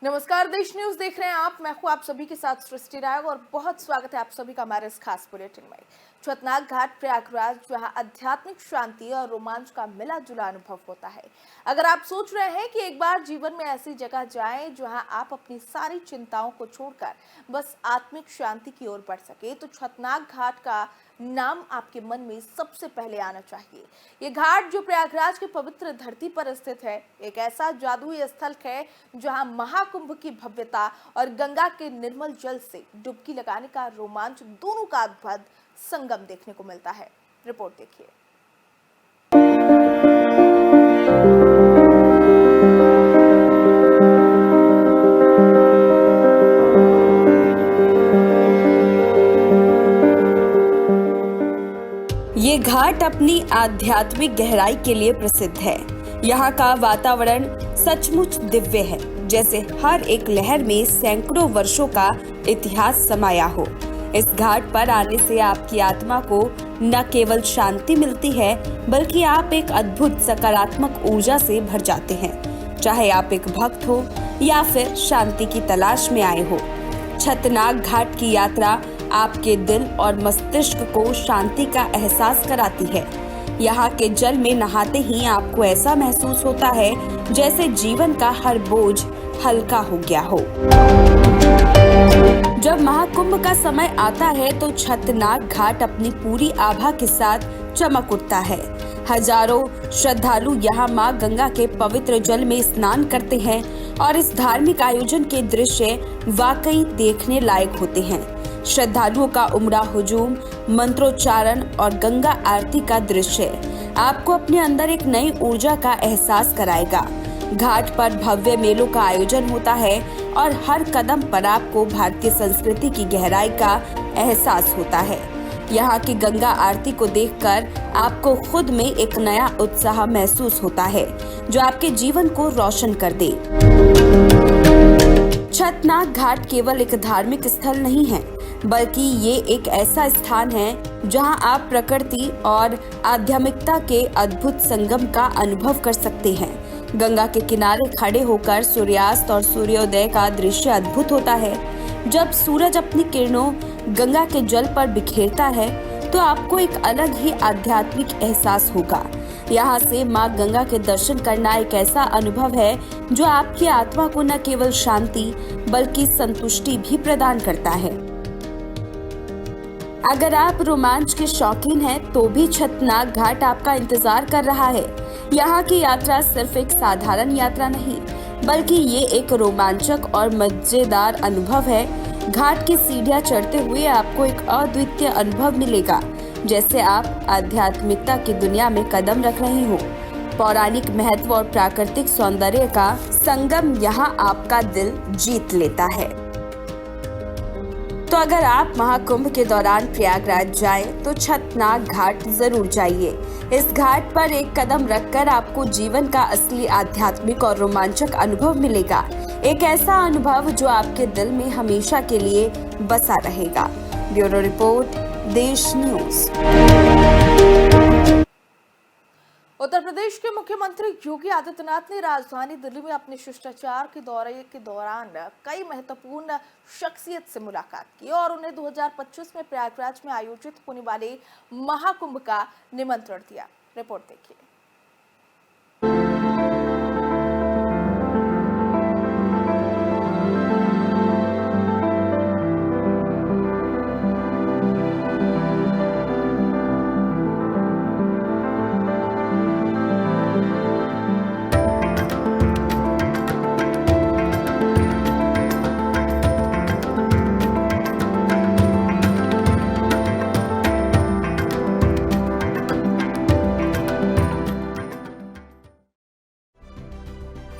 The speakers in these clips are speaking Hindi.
नमस्कार, देश न्यूज देख रहे हैं आप। मैं हूं आप सभी के साथ सृष्टि राय और बहुत स्वागत है आप सभी का हमारे इस खास बुलेटिन में। छतनाग घाट प्रयागराज, जहां आध्यात्मिक शांति और रोमांच का मिला जुला अनुभव होता है। अगर आप सोच रहे हैं कि एक बार जीवन में ऐसी जगह जाएं जहां आप अपनी सारी चिंताओं को छोड़कर बस आत्मिक शांति की ओर बढ़ सके, तो छतनाग घाट का नाम आपके मन में सबसे पहले आना चाहिए। ये घाट जो प्रयागराज की पवित्र धरती पर स्थित है, एक ऐसा जादुई स्थल है जहां महाकुंभ की भव्यता और गंगा के निर्मल जल से डुबकी लगाने का रोमांच दोनों का अद्भुत संगम देखने को मिलता है। रिपोर्ट देखिए। ये घाट अपनी आध्यात्मिक गहराई के लिए प्रसिद्ध है। यहाँ का वातावरण सचमुच दिव्य है, जैसे हर एक लहर में सैकड़ों वर्षों का इतिहास समाया हो। इस घाट पर आने से आपकी आत्मा को न केवल शांति मिलती है, बल्कि आप एक अद्भुत सकारात्मक ऊर्जा से भर जाते हैं। चाहे आप एक भक्त हो या फिर शांति की तलाश में आए हो, छतनाग घाट की यात्रा आपके दिल और मस्तिष्क को शांति का एहसास कराती है। यहाँ के जल में नहाते ही आपको ऐसा महसूस होता है जैसे जीवन का हर बोझ हल्का हो गया हो। जब महाकुंभ का समय आता है तो छतनाग घाट अपनी पूरी आभा के साथ चमक उठता है। हजारों श्रद्धालु यहाँ मां गंगा के पवित्र जल में स्नान करते हैं और इस धार्मिक आयोजन के दृश्य वाकई देखने लायक होते हैं। श्रद्धालुओं का उमड़ा हुजूम, मंत्रोच्चारण और गंगा आरती का दृश्य आपको अपने अंदर एक नई ऊर्जा का एहसास कराएगा। घाट पर भव्य मेलों का आयोजन होता है और हर कदम पर आपको भारतीय संस्कृति की गहराई का एहसास होता है। यहाँ की गंगा आरती को देखकर आपको खुद में एक नया उत्साह महसूस होता है, जो आपके जीवन को रोशन कर दे। छतनाग घाट केवल एक धार्मिक स्थल नहीं है, बल्कि ये एक ऐसा स्थान है जहां आप प्रकृति और आध्यात्मिकता के अद्भुत संगम का अनुभव कर सकते हैं। गंगा के किनारे खड़े होकर सूर्यास्त और सूर्योदय का दृश्य अद्भुत होता है। जब सूरज अपनी किरणों गंगा के जल पर बिखेरता है तो आपको एक अलग ही आध्यात्मिक एहसास होगा। यहाँ से माँ गंगा के दर्शन करना एक ऐसा अनुभव है जो आपकी आत्मा को न केवल शांति बल्कि संतुष्टि भी प्रदान करता है। अगर आप रोमांच के शौकीन हैं तो भी छतनाग घाट आपका इंतजार कर रहा है। यहाँ की यात्रा सिर्फ एक साधारण यात्रा नहीं, बल्कि ये एक रोमांचक और मजेदार अनुभव है। घाट की सीढ़ियाँ चढ़ते हुए आपको एक अद्वितीय अनुभव मिलेगा, जैसे आप आध्यात्मिकता की दुनिया में कदम रख रहे हो। पौराणिक महत्व और प्राकृतिक सौंदर्य का संगम यहाँ आपका दिल जीत लेता है। तो अगर आप महाकुंभ के दौरान प्रयागराज जाएं, तो छतनाग घाट जरूर जाइए। इस घाट पर एक कदम रखकर आपको जीवन का असली आध्यात्मिक और रोमांचक अनुभव मिलेगा। एक ऐसा अनुभव जो आपके दिल में हमेशा के लिए बसा रहेगा। ब्यूरो रिपोर्ट, देश न्यूज। उत्तर प्रदेश के मुख्यमंत्री योगी आदित्यनाथ ने राजधानी दिल्ली में अपने शिष्टाचार के दौरे के दौरान कई महत्वपूर्ण शख्सियत से मुलाकात की और उन्हें 2025 में प्रयागराज में आयोजित होने वाले महाकुंभ का निमंत्रण दिया। रिपोर्ट देखिए।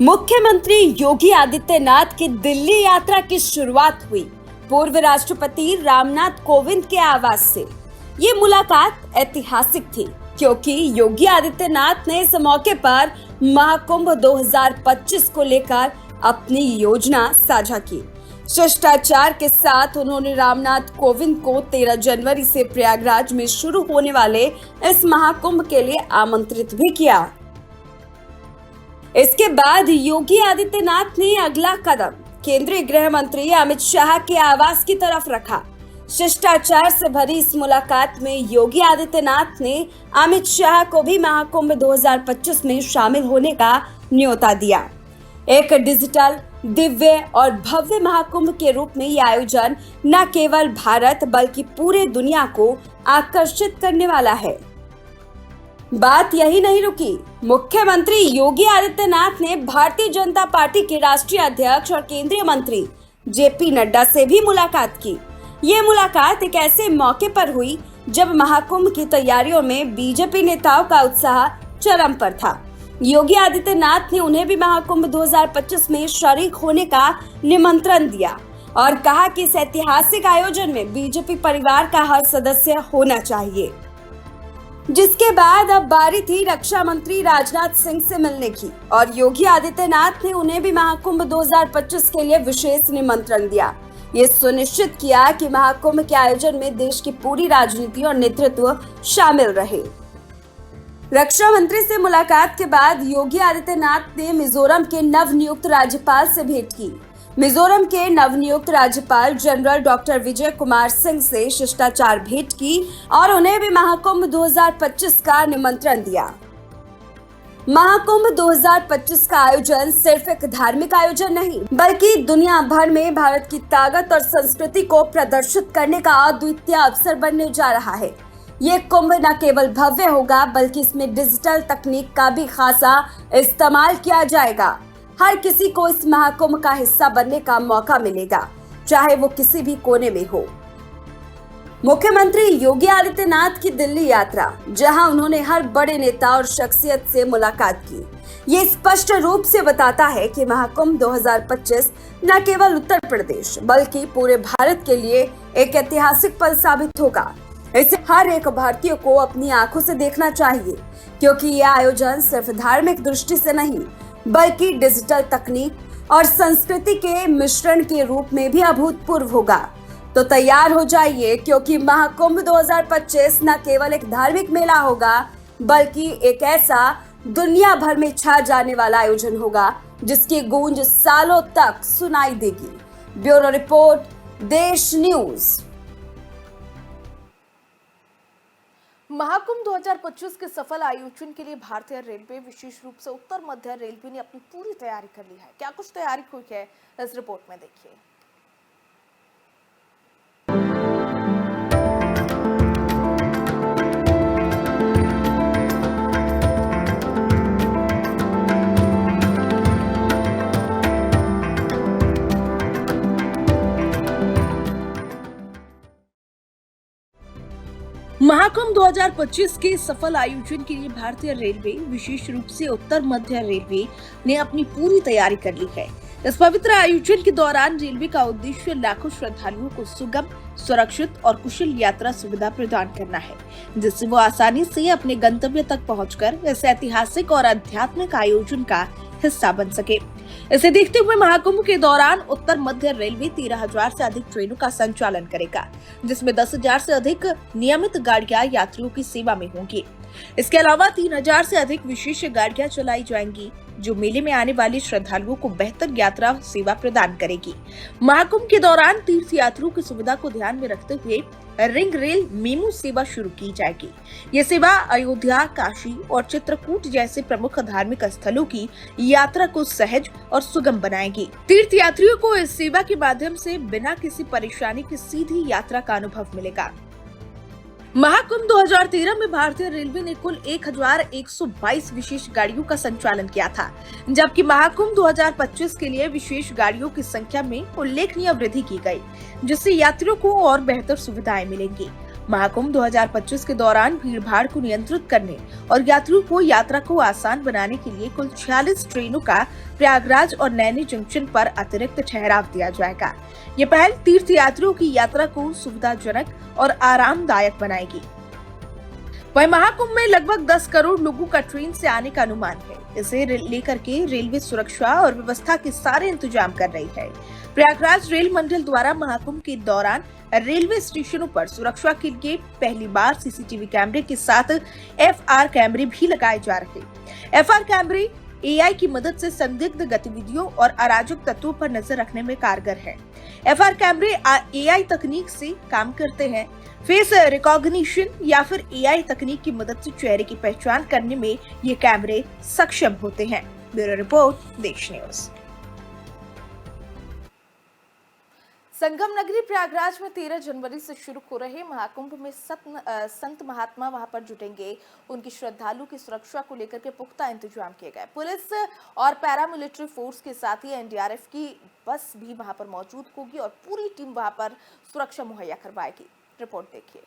मुख्यमंत्री योगी आदित्यनाथ की दिल्ली यात्रा की शुरुआत हुई पूर्व राष्ट्रपति रामनाथ कोविंद के आवास से। ये मुलाकात ऐतिहासिक थी क्योंकि योगी आदित्यनाथ ने इस मौके पर महाकुंभ 2025 को लेकर अपनी योजना साझा की। शिष्टाचार के साथ उन्होंने रामनाथ कोविंद को 13 जनवरी से प्रयागराज में शुरू होने वाले इस महाकुंभ के लिए आमंत्रित भी किया। इसके बाद योगी आदित्यनाथ ने अगला कदम केंद्रीय गृह मंत्री अमित शाह के आवास की तरफ रखा। शिष्टाचार से भरी इस मुलाकात में योगी आदित्यनाथ ने अमित शाह को भी महाकुंभ 2025 में शामिल होने का न्योता दिया। एक डिजिटल, दिव्य और भव्य महाकुंभ के रूप में यह आयोजन न केवल भारत बल्कि पूरे दुनिया को आकर्षित करने वाला है। बात यही नहीं रुकी। मुख्यमंत्री योगी आदित्यनाथ ने भारतीय जनता पार्टी के राष्ट्रीय अध्यक्ष और केंद्रीय मंत्री जेपी नड्डा से भी मुलाकात की। ये मुलाकात एक ऐसे मौके पर हुई जब महाकुंभ की तैयारियों में बीजेपी नेताओं का उत्साह चरम पर था। योगी आदित्यनाथ ने उन्हें भी महाकुंभ 2025 में शरीक होने का निमंत्रण दिया और कहा कि इस ऐतिहासिक आयोजन में बीजेपी परिवार का हर सदस्य होना चाहिए। जिसके बाद अब बारी थी रक्षा मंत्री राजनाथ सिंह से मिलने की और योगी आदित्यनाथ ने उन्हें भी महाकुंभ 2025 के लिए विशेष निमंत्रण दिया। ये सुनिश्चित किया कि महाकुंभ के आयोजन में देश की पूरी राजनीति और नेतृत्व शामिल रहे। रक्षा मंत्री से मुलाकात के बाद योगी आदित्यनाथ ने मिजोरम के नवनियुक्त राज्यपाल से भेंट की। मिजोरम के नवनियुक्त राज्यपाल जनरल डॉक्टर विजय कुमार सिंह से शिष्टाचार भेंट की और उन्हें भी महाकुंभ 2025 का निमंत्रण दिया। महाकुंभ 2025 का आयोजन सिर्फ एक धार्मिक आयोजन नहीं बल्कि दुनिया भर में भारत की ताकत और संस्कृति को प्रदर्शित करने का अद्वितीय अवसर बनने जा रहा है। ये कुंभ न केवल भव्य होगा बल्कि इसमें डिजिटल तकनीक का भी खासा इस्तेमाल किया जाएगा। हर किसी को इस महाकुंभ का हिस्सा बनने का मौका मिलेगा, चाहे वो किसी भी कोने में हो। मुख्यमंत्री योगी आदित्यनाथ की दिल्ली यात्रा, जहां उन्होंने हर बड़े नेता और शख्सियत से मुलाकात की, ये स्पष्ट रूप से बताता है कि महाकुंभ 2025 न केवल उत्तर प्रदेश बल्कि पूरे भारत के लिए एक ऐतिहासिक पल साबित होगा। इसे हर एक भारतीय को अपनी आंखों से देखना चाहिए, क्योंकि यह आयोजन सिर्फ धार्मिक दृष्टि से नहीं बल्कि डिजिटल तकनीक और संस्कृति के मिश्रण के रूप में भी अभूतपूर्व होगा। तो तैयार हो जाइए, क्योंकि महाकुंभ 2025 न केवल एक धार्मिक मेला होगा बल्कि एक ऐसा दुनिया भर में छा जाने वाला आयोजन होगा जिसकी गूंज सालों तक सुनाई देगी। ब्यूरो रिपोर्ट, देश न्यूज। महाकुंभ 2025 के सफल आयोजन के लिए भारतीय रेलवे, विशेष रूप से उत्तर मध्य रेलवे ने अपनी पूरी तैयारी कर ली है। क्या कुछ तैयारी हुई है, इस रिपोर्ट में देखिए। महाकुंभ 2025 के सफल आयोजन के लिए भारतीय रेलवे, विशेष रूप से उत्तर मध्य रेलवे ने अपनी पूरी तैयारी कर ली है। इस पवित्र आयोजन के दौरान रेलवे का उद्देश्य लाखों श्रद्धालुओं को सुगम, सुरक्षित और कुशल यात्रा सुविधा प्रदान करना है, जिससे वो आसानी से अपने गंतव्य तक पहुंचकर इस ऐतिहासिक और आध्यात्मिक आयोजन का हिस्सा बन सके। इसे देखते हुए महाकुंभ के दौरान उत्तर मध्य रेलवे 13,000 से अधिक ट्रेनों का संचालन करेगा, जिसमें 10,000 से अधिक नियमित गाड़ियां यात्रियों की सेवा में होंगी। इसके अलावा 3,000 से अधिक विशेष गाड़ियां चलाई जाएंगी, जो मेले में आने वाले श्रद्धालुओं को बेहतर यात्रा सेवा प्रदान करेगी। महाकुंभ के दौरान तीर्थ यात्रियों की सुविधा को ध्यान में रखते हुए रिंग रेल मेमू सेवा शुरू की जाएगी। ये सेवा अयोध्या, काशी और चित्रकूट जैसे प्रमुख धार्मिक स्थलों की यात्रा को सहज और सुगम बनाएगी। तीर्थ यात्रियों को इस सेवा के माध्यम से बिना किसी परेशानी के सीधी यात्रा का अनुभव मिलेगा। महाकुंभ 2013 में भारतीय रेलवे ने कुल 1,122 विशेष गाड़ियों का संचालन किया था, जबकि महाकुंभ 2025 के लिए विशेष गाड़ियों की संख्या में उल्लेखनीय वृद्धि की गई, जिससे यात्रियों को और बेहतर सुविधाएं मिलेंगी। महाकुंभ 2025 के दौरान भीड़-भाड़ को नियंत्रित करने और यात्रियों को यात्रा को आसान बनाने के लिए कुल 46 ट्रेनों का प्रयागराज और नैनी जंक्शन पर अतिरिक्त ठहराव दिया जाएगा। ये पहल तीर्थ यात्रियों की यात्रा को सुविधाजनक और आरामदायक बनाएगी। वहीं महाकुंभ में लगभग 10 करोड़ लोगों का ट्रेन से आने का अनुमान है। इसे लेकर के रेलवे सुरक्षा और व्यवस्था के सारे इंतजाम कर रही है। प्रयागराज रेल मंडल द्वारा महाकुंभ के दौरान रेलवे स्टेशनों पर सुरक्षा के लिए पहली बार सीसीटीवी कैमरे के साथ FR कैमरे भी लगाए जा रहे। FR कैमरे एआई की मदद से संदिग्ध गतिविधियों और अराजक तत्वों पर नजर रखने में कारगर है। एफआर कैमरे एआई तकनीक से काम करते हैं। फेस रिकॉग्निशन या फिर एआई तकनीक की मदद से चेहरे की पहचान करने में ये कैमरे सक्षम होते हैं। ब्यूरो रिपोर्ट, देश न्यूज। संगम नगरी प्रयागराज में 13 जनवरी से शुरू हो रहे महाकुंभ में संत महात्मा वहां पर जुटेंगे। उनकी श्रद्धालु की सुरक्षा को लेकर के पुख्ता इंतजाम किए गए। पुलिस और पैरामिलिट्री फोर्स के साथ ही एनडीआरएफ की बस भी वहां पर मौजूद होगी और पूरी टीम वहां पर सुरक्षा मुहैया करवाएगी। रिपोर्ट देखिए।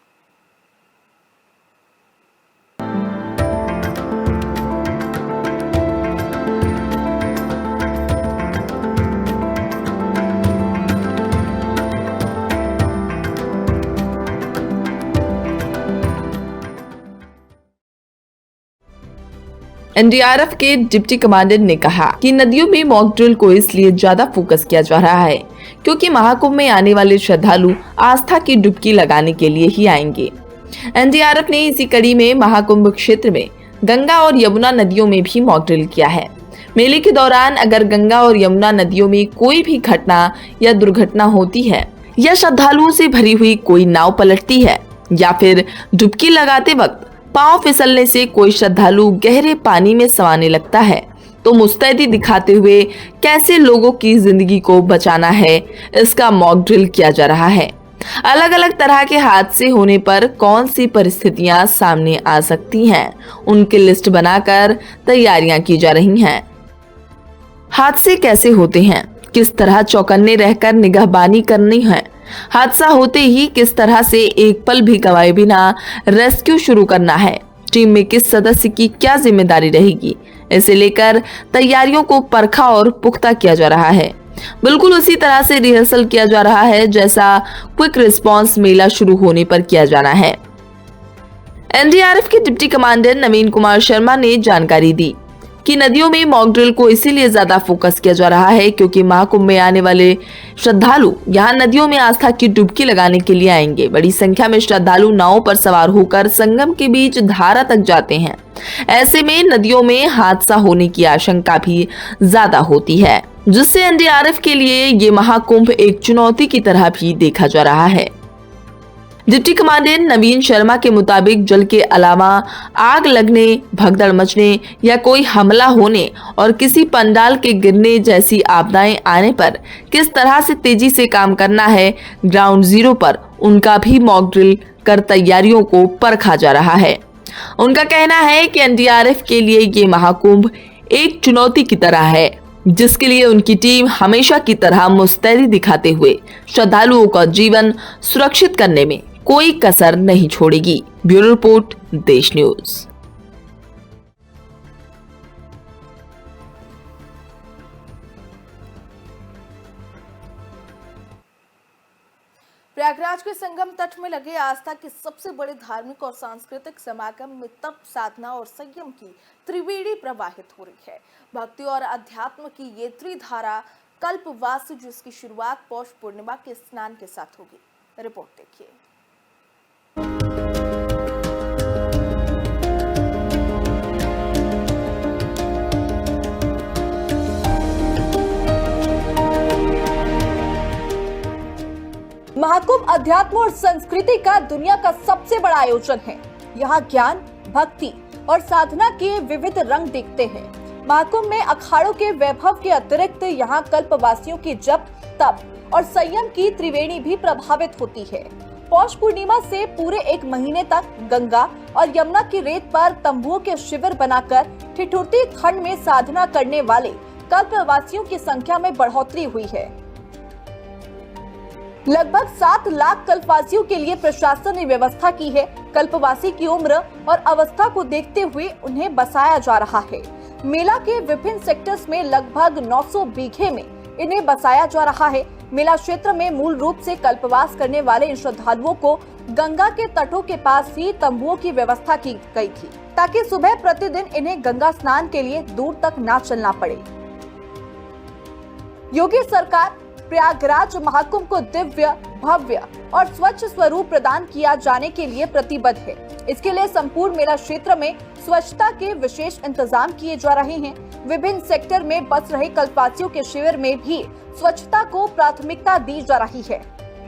एनडीआरएफ के डिप्टी कमांडेंट ने कहा कि नदियों में मॉक ड्रिल को इसलिए ज्यादा फोकस किया जा रहा है क्योंकि महाकुंभ में आने वाले श्रद्धालु आस्था की डुबकी लगाने के लिए ही आएंगे। एनडीआरएफ ने इसी कड़ी में महाकुंभ क्षेत्र में गंगा और यमुना नदियों में भी मॉक ड्रिल किया है। मेले के दौरान अगर गंगा और यमुना नदियों में कोई भी घटना या दुर्घटना होती है या श्रद्धालुओं से भरी हुई कोई नाव पलटती है या फिर डुबकी लगाते वक्त पांव फिसलने से कोई श्रद्धालु गहरे पानी में सवाने लगता है तो मुस्तैदी दिखाते हुए कैसे लोगों की जिंदगी को बचाना है, इसका मॉक ड्रिल किया जा रहा है। अलग अलग तरह के हादसे होने पर कौन सी परिस्थितियां सामने आ सकती हैं, उनकी लिस्ट बनाकर तैयारियां की जा रही हैं। हादसे कैसे होते हैं, किस तरह चौकन्ने रहकर निगहबानी करनी है, हादसा होते ही किस तरह से एक पल भी गंवाए बिना रेस्क्यू शुरू करना है, टीम में किस सदस्य की क्या जिम्मेदारी रहेगी, इसे लेकर तैयारियों को परखा और पुख्ता किया जा रहा है। बिल्कुल उसी तरह से रिहर्सल किया जा रहा है जैसा क्विक रिस्पांस मेला शुरू होने पर किया जाना है। एनडीआरएफ के डिप्टी कमांडेंट नवीन कुमार शर्मा ने जानकारी दी कि नदियों में मॉक ड्रिल को इसीलिए ज्यादा फोकस किया जा रहा है क्योंकि महाकुंभ में आने वाले श्रद्धालु यहां नदियों में आस्था की डुबकी लगाने के लिए आएंगे। बड़ी संख्या में श्रद्धालु नावों पर सवार होकर संगम के बीच धारा तक जाते हैं। ऐसे में नदियों में हादसा होने की आशंका भी ज्यादा होती है, जिससे एनडीआरएफ के लिए ये महाकुंभ एक चुनौती की तरह भी देखा जा रहा है। डिप्टी कमांडेंट नवीन शर्मा के मुताबिक जल के अलावा आग लगने, भगदड़ मचने या कोई हमला होने और किसी पंडाल के गिरने जैसी आपदाएं आने पर किस तरह से तेजी से काम करना है, ग्राउंड जीरो पर उनका भी मॉक ड्रिल कर तैयारियों को परखा जा रहा है। उनका कहना है कि एनडीआरएफ के लिए ये महाकुंभ एक चुनौती की तरह है, जिसके लिए उनकी टीम हमेशा की तरह मुस्तैदी दिखाते हुए श्रद्धालुओं का जीवन सुरक्षित करने में कोई कसर नहीं छोड़ेगी। ब्यूरो रिपोर्ट, देश न्यूज। प्रयागराज के संगम तट में लगे आस्था के सबसे बड़े धार्मिक और सांस्कृतिक समागम में तप, साधना और संयम की त्रिवेणी प्रवाहित हो रही है। भक्ति और अध्यात्म की ये त्रिधारा कल्पवास, जिसकी शुरुआत पौष पूर्णिमा के स्नान के साथ होगी। रिपोर्ट देखिए। महाकुंभ अध्यात्म और संस्कृति का दुनिया का सबसे बड़ा आयोजन है। यहाँ ज्ञान, भक्ति और साधना के विविध रंग दिखते हैं। महाकुंभ में अखाड़ों के वैभव के अतिरिक्त यहाँ कल्पवासियों की जप, तप और संयम की त्रिवेणी भी प्रभावित होती है। पौष पूर्णिमा से पूरे एक महीने तक गंगा और यमुना की रेत पर तंबुओं के शिविर बनाकर ठिठुरती ठंड में साधना करने वाले कल्पवासियों की संख्या में बढ़ोतरी हुई है। लगभग 7 लाख कल्पवासियों के लिए प्रशासन ने व्यवस्था की है। कल्पवासी की उम्र और अवस्था को देखते हुए उन्हें बसाया जा रहा है। मेला के विभिन्न सेक्टर्स में लगभग 900 बीघे में इन्हें बसाया जा रहा है। मेला क्षेत्र में मूल रूप से कल्पवास करने वाले इन श्रद्धालुओं को गंगा के तटों के पास ही तंबुओं की व्यवस्था की गई थी, ताकि सुबह प्रतिदिन इन्हें गंगा स्नान के लिए दूर तक न चलना पड़े। योगी सरकार प्रयागराज महाकुंभ को दिव्य, भव्य और स्वच्छ स्वरूप प्रदान किया जाने के लिए प्रतिबद्ध है। इसके लिए संपूर्ण मेला क्षेत्र में स्वच्छता के विशेष इंतजाम किए जा रहे हैं। विभिन्न सेक्टर में बस रहे कल्पवासियों के शिविर में भी स्वच्छता को प्राथमिकता दी जा रही है।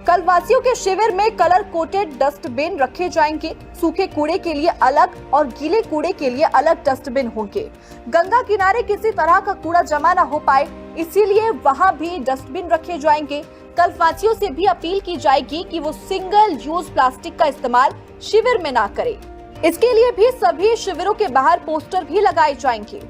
कल्पवासियों के शिविर में कलर कोटेड डस्टबिन रखे जाएंगे। सूखे कूड़े के लिए अलग और गीले कूड़े के लिए अलग डस्टबिन होंगे। गंगा किनारे किसी तरह का कूड़ा जमा न हो पाए, इसीलिए वहां भी डस्टबिन रखे जाएंगे। कल्पवासियों से भी अपील की जाएगी कि वो सिंगल यूज प्लास्टिक का इस्तेमाल शिविर में ना करें। इसके लिए भी सभी शिविरों के बाहर पोस्टर भी लगाए जाएंगे।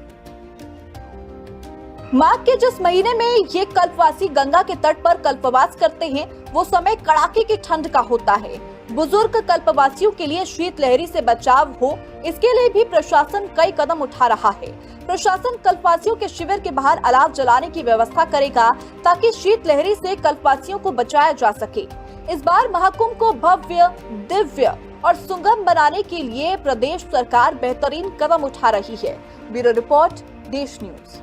माघ के जिस महीने में ये कल्पवासी गंगा के तट पर कल्पवास करते हैं, वो समय कड़ाके की ठंड का होता है। बुजुर्ग कल्पवासियों के लिए शीतलहरी से बचाव हो, इसके लिए भी प्रशासन कई कदम उठा रहा है। प्रशासन कल्पवासियों के शिविर के बाहर अलाव जलाने की व्यवस्था करेगा ताकि शीतलहरी से कल्पवासियों को बचाया जा सके। इस बार महाकुंभ को भव्य, दिव्य और सुगम बनाने के लिए प्रदेश सरकार बेहतरीन कदम उठा रही है। ब्यूरो रिपोर्ट, देश न्यूज।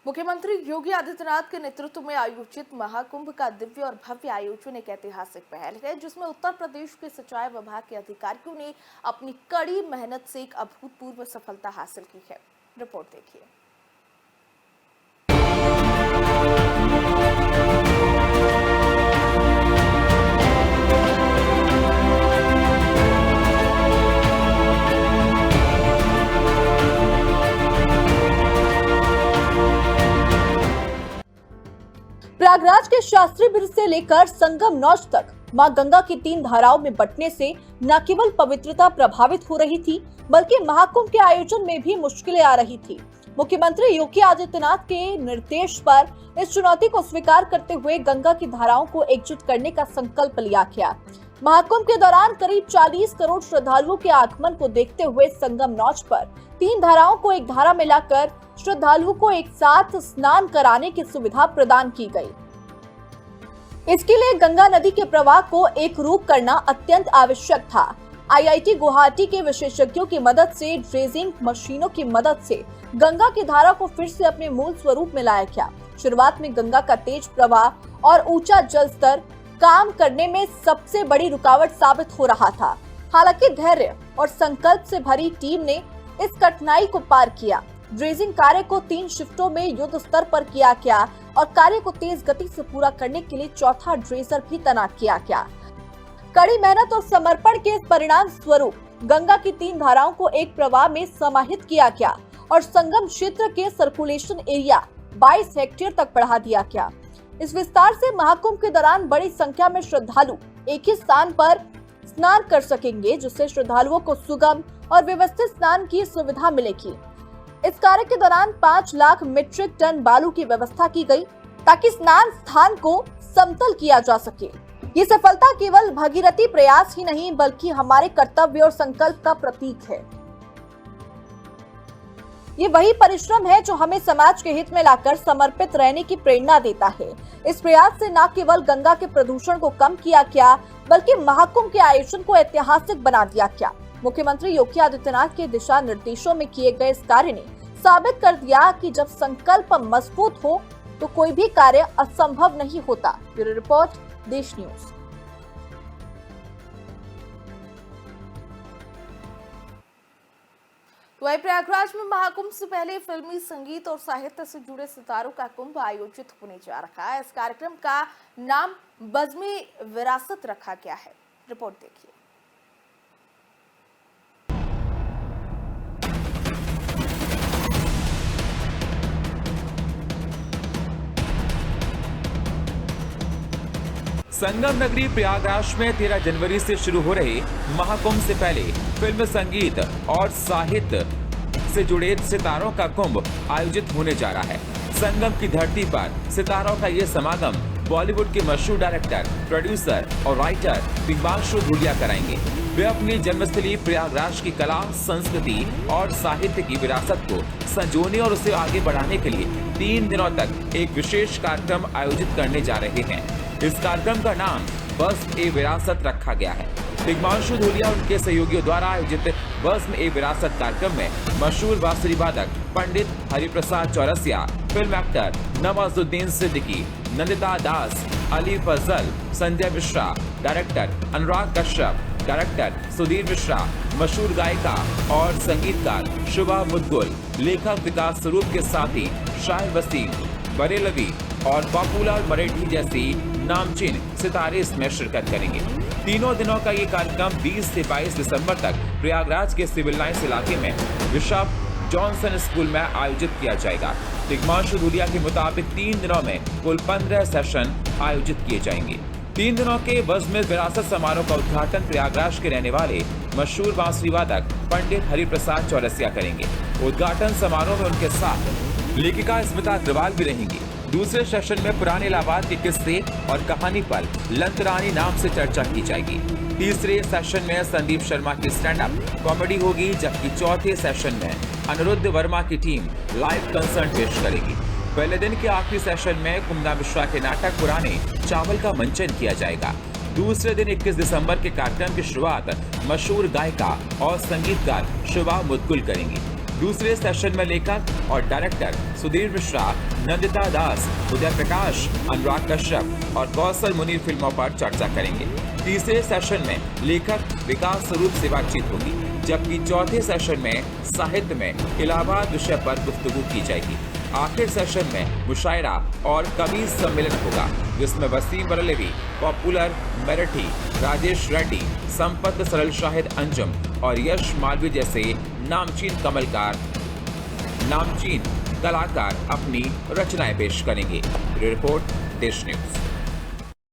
मुख्यमंत्री योगी आदित्यनाथ के नेतृत्व में आयोजित महाकुंभ का दिव्य और भव्य आयोजन एक ऐतिहासिक पहल है, जिसमें उत्तर प्रदेश के सिंचाई विभाग के अधिकारियों ने अपनी कड़ी मेहनत से एक अभूतपूर्व सफलता हासिल की है। रिपोर्ट देखिए। प्रयागराज के शास्त्री ब्रिज से लेकर संगम नौच तक मां गंगा की 3 धाराओं में बंटने से न केवल पवित्रता प्रभावित हो रही थी, बल्कि महाकुंभ के आयोजन में भी मुश्किलें आ रही थी। मुख्यमंत्री योगी आदित्यनाथ के निर्देश पर इस चुनौती को स्वीकार करते हुए गंगा की धाराओं को एकजुट करने का संकल्प लिया गया। महाकुंभ के दौरान करीब 40 करोड़ श्रद्धालुओं के आगमन को देखते हुए संगम नौच पर 3 धाराओं को एक धारा में लाकर श्रद्धालुओं को एक साथ स्नान कराने की सुविधा प्रदान की गई। इसके लिए गंगा नदी के प्रवाह को एक रूप करना अत्यंत आवश्यक था। आईआईटी गुवाहाटी के विशेषज्ञों की मदद से ड्रेजिंग मशीनों की मदद से गंगा की धारा को फिर से अपने मूल स्वरूप में लाया गया। शुरुआत में गंगा का तेज प्रवाह और ऊंचा जल स्तर काम करने में सबसे बड़ी रुकावट साबित हो रहा था। हालांकि धैर्य और संकल्प से भरी टीम ने इस कठिनाई को पार किया। ड्रेजिंग कार्य को 3 शिफ्टों में युद्ध स्तर पर किया गया और कार्य को तेज गति से पूरा करने के लिए चौथा ड्रेजर भी तैनात किया गया। कड़ी मेहनत और समर्पण के परिणाम स्वरूप गंगा की 3 धाराओं को एक प्रवाह में समाहित किया गया और संगम क्षेत्र के सर्कुलेशन एरिया 22 हेक्टेयर तक बढ़ा दिया गया। इस विस्तार से महाकुंभ के दौरान बड़ी संख्या में श्रद्धालु एक ही स्थान पर स्नान कर सकेंगे, जिससे श्रद्धालुओं को सुगम और व्यवस्थित स्नान की सुविधा मिलेगी। इस कार्य के दौरान 5 लाख मीट्रिक टन बालू की व्यवस्था की गई ताकि स्नान स्थान को समतल किया जा सके। ये सफलता केवल भगीरथी प्रयास ही नहीं, बल्कि हमारे कर्तव्य और संकल्प का प्रतीक है। ये वही परिश्रम है जो हमें समाज के हित में लाकर समर्पित रहने की प्रेरणा देता है। इस प्रयास से न केवल गंगा के प्रदूषण को कम किया गया, बल्कि महाकुंभ के आयोजन को ऐतिहासिक बना दिया गया। मुख्यमंत्री योगी आदित्यनाथ के दिशा निर्देशों में किए गए इस कार्य ने साबित कर दिया कि जब संकल्प मजबूत हो तो कोई भी कार्य असंभव नहीं होता। ब्यूरो रिपोर्ट, देश न्यूज। वहीं प्रयागराज में महाकुंभ से पहले फिल्मी संगीत और साहित्य से जुड़े सितारों का कुंभ आयोजित होने जा रहा है। इस कार्यक्रम का नाम बज़्म विरासत रखा गया है। रिपोर्ट देखिए। संगम नगरी प्रयागराज में 13 जनवरी से शुरू हो रहे महाकुंभ से पहले फिल्म, संगीत और साहित्य से जुड़े सितारों का कुंभ आयोजित होने जा रहा है। संगम की धरती पर सितारों का ये समागम बॉलीवुड के मशहूर डायरेक्टर, प्रोड्यूसर और राइटर दिग्बांशु धूलिया कराएंगे। वे अपनी जन्मस्थली प्रयागराज की कला, संस्कृति और साहित्य की विरासत को संजोने और उसे आगे बढ़ाने के लिए 3 दिनों तक एक विशेष कार्यक्रम आयोजित करने जा रहे हैं। इस कार्यक्रम का नाम बज़्म विरासत रखा गया है। दिग्बांशु धूलिया और उनके सहयोगियों द्वारा आयोजित बज़्म विरासत कार्यक्रम में मशहूर बांसुरी वादक पंडित हरिप्रसाद चौरसिया, फिल्म एक्टर नवाजुद्दीन सिद्दीकी, नंदिता दास, अली फजल, संजय मिश्रा, डायरेक्टर अनुराग कश्यप, डायरेक्टर सुधीर मिश्रा, मशहूर गायिका और संगीतकार शुभा मुदगुल, लेखक विकास स्वरूप के साथ ही शाहिर वसीम, बरेलवी और पॉपुलर मराठी जैसी नामचीन सितारे इसमें शिरकत करेंगे। तीनों दिनों का ये कार्यक्रम 20 से 22 दिसंबर तक प्रयागराज के सिविल लाइंस इलाके में बिशप जॉनसन स्कूल में आयोजित किया जाएगा। तिग्मांशु धूलिया के मुताबिक 3 दिनों में कुल 15 सेशन आयोजित किए जाएंगे। 3 दिनों के बज़्म विरासत समारोह का उद्घाटन प्रयागराज के रहने वाले मशहूर बांसुरी वादक पंडित हरिप्रसाद चौरसिया करेंगे। उद्घाटन समारोह में उनके साथ लेखिका स्मिता अग्रवाल भी रहेंगी। दूसरे सेशन में पुराने इलाहाबाद के किस्से और कहानी पर लंतरानी नाम से चर्चा की जाएगी। तीसरे सेशन में संदीप शर्मा की स्टैंड अप कॉमेडी होगी, जबकि चौथे सेशन में अनिरुद्ध वर्मा की टीम लाइव कंसर्ट पेश करेगी। पहले दिन के आखिरी सेशन में कुमुदा मिश्रा के नाटक पुराने चावल का मंचन किया जाएगा। दूसरे दिन 21 दिसंबर के कार्यक्रम की शुरुआत मशहूर गायिका और संगीतकार शुभा मुदगुल करेंगी। दूसरे सेशन में लेखक और डायरेक्टर सुधीर मिश्रा, नंदिता दास, उदय प्रकाश, अनुराग कश्यप और कौशल मुनीर फिल्मों पर चर्चा करेंगे। तीसरे सेशन में लेखक विकास स्वरूप से बातचीत होगी, जबकि चौथे सेशन में साहित्य में इलाहाबाद विषय पर गुफ्तगू की जाएगी। आखिर सेशन में मुशायरा और कवि सम्मेलन होगा, जिसमें वसीम बरेलवी, पॉपुलर मराठी, राजेश रेड्डी, संपत सरल शाहिद अंजुम और यश मालवी जैसे नामचीन कलाकार अपनी रचनाएं पेश करेंगे। रिपोर्ट देश न्यूज।